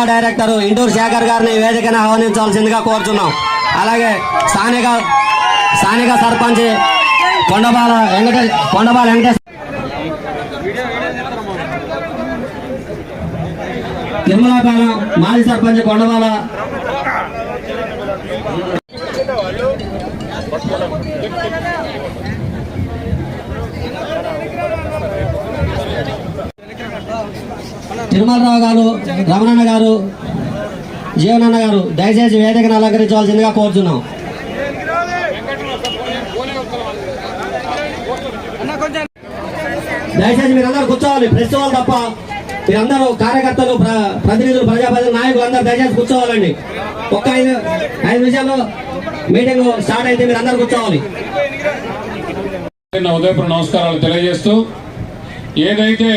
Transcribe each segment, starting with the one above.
జిల్లా డైరెక్టర్ ఇంటూరు శేఖర్ గారిని వేదికను ఆహ్వానించాల్సిందిగా కోరుచున్నాం. అలాగే స్థానిక సర్పంచ్ కొండబాల వెంకటేశ్వర, తిరుమలపాలెం మాజీ సర్పంచ్ కొండబాల, తిరుమలరావు గారు, రమణన్న గారు, జీవనన్న గారు దయచేసి వేదికను అలంకరించవలసిందిగా కోరుతున్నాం. దయచేసి మీరందరూ కూర్చోవాలి, ప్రెస్ వాళ్ళు తప్ప మీరందరూ కార్యకర్తలు, ప్రతినిధులు, ప్రజాప్రతినిధులు, నాయకులు అందరూ దయచేసి కూర్చోవాలండి. ఒక్క 5 నిమిషాల్లో మీటింగ్ స్టార్ట్ అయితే మీరందరూ కూర్చోవాలి. ఉదయపూర్ నమస్కారాలు తెలియజేస్తూ, ఏదైతే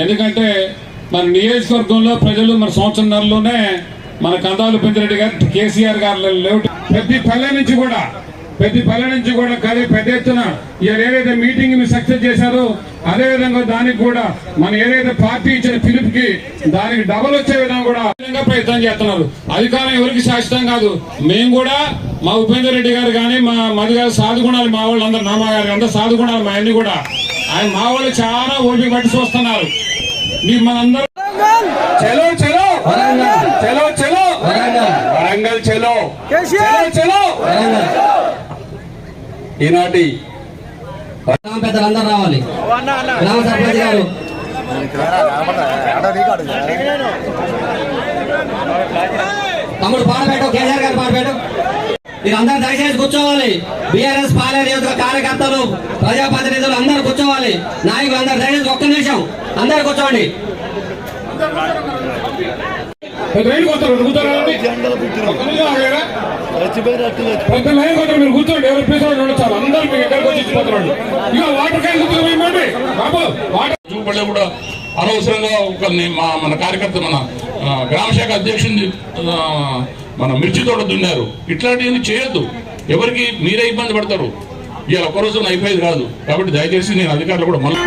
ఎందుకంటే మన నియోజకవర్గంలో ప్రజలు మన సంవత్సరంలోనే మన కందాలు పెద్దిరెడ్డి గారు, కేసీఆర్ గారు లేవు. ప్రతి పల్లె నుంచి కూడా పెద్ద ఎత్తున ఏదైతే మీటింగ్ ని సక్సెస్ చేశారో అదే విధంగా దానికి కూడా మన ఏదైతే పార్టీ ఇచ్చిన పిలుపుకి దానికి డబల్ వచ్చే విధంగా కూడా ప్రయత్నం చేస్తున్నారు. అధికారం ఎవరికి శాశ్వతం కాదు. మేము కూడా మా ఉపేందర్ రెడ్డి గారు కానీ, మా మధు గారు సాధుగుణాలు, మా వాళ్ళు అందరు, నామా గారు అందరూ సాధుగుణాలు, మా అన్ని కూడా ఆయన మా వాళ్ళు చాలా ఓపిక పట్టి చూస్తున్నారు. మీరు మనందరూ చలో చలో చలో చలో వరంగల్ చలో చలో ఈనాటి పెద్దలందరూ రావాలి. గ్రామ సర్పంచ్ గారు, తమ్ముడు పాడబెట్టు, కేసీఆర్ గారు పాడబెట్టు. మీరు అందరూ దయచేసి కూర్చోవాలి. బీఆర్ఎస్ పాలేరు నియోజక కార్యకర్తలు, ప్రజాప్రతినిధులు అందరూ కూర్చోవాలి. నాయకులు అందరూ దయచేసి ఒక్క నిమిషం అందరూ కూర్చోండి. మీరు కూర్చోండి, ఎవరు ప్లీజ్ చాలు, అందరూ మీకు ఎక్కడికి వచ్చి ఇచ్చిపోతున్నాడు. ఇక వాటర్ క్యాన్ కూర్చోండి బాబు. చూపడే కూడా అనవసరంగా మన కార్యకర్త, మన గ్రామశాఖ అధ్యక్షుని మన మిర్చి తోట దున్నారు. ఇట్లాంటివన్నీ చేయొద్దు. ఎవరికి మీరే ఇబ్బంది పడతారు. ఇవాళ ఒక్కరోజు అయిపోయేది కాదు. కాబట్టి దయచేసి నేను అధికారులు కూడా మళ్ళీ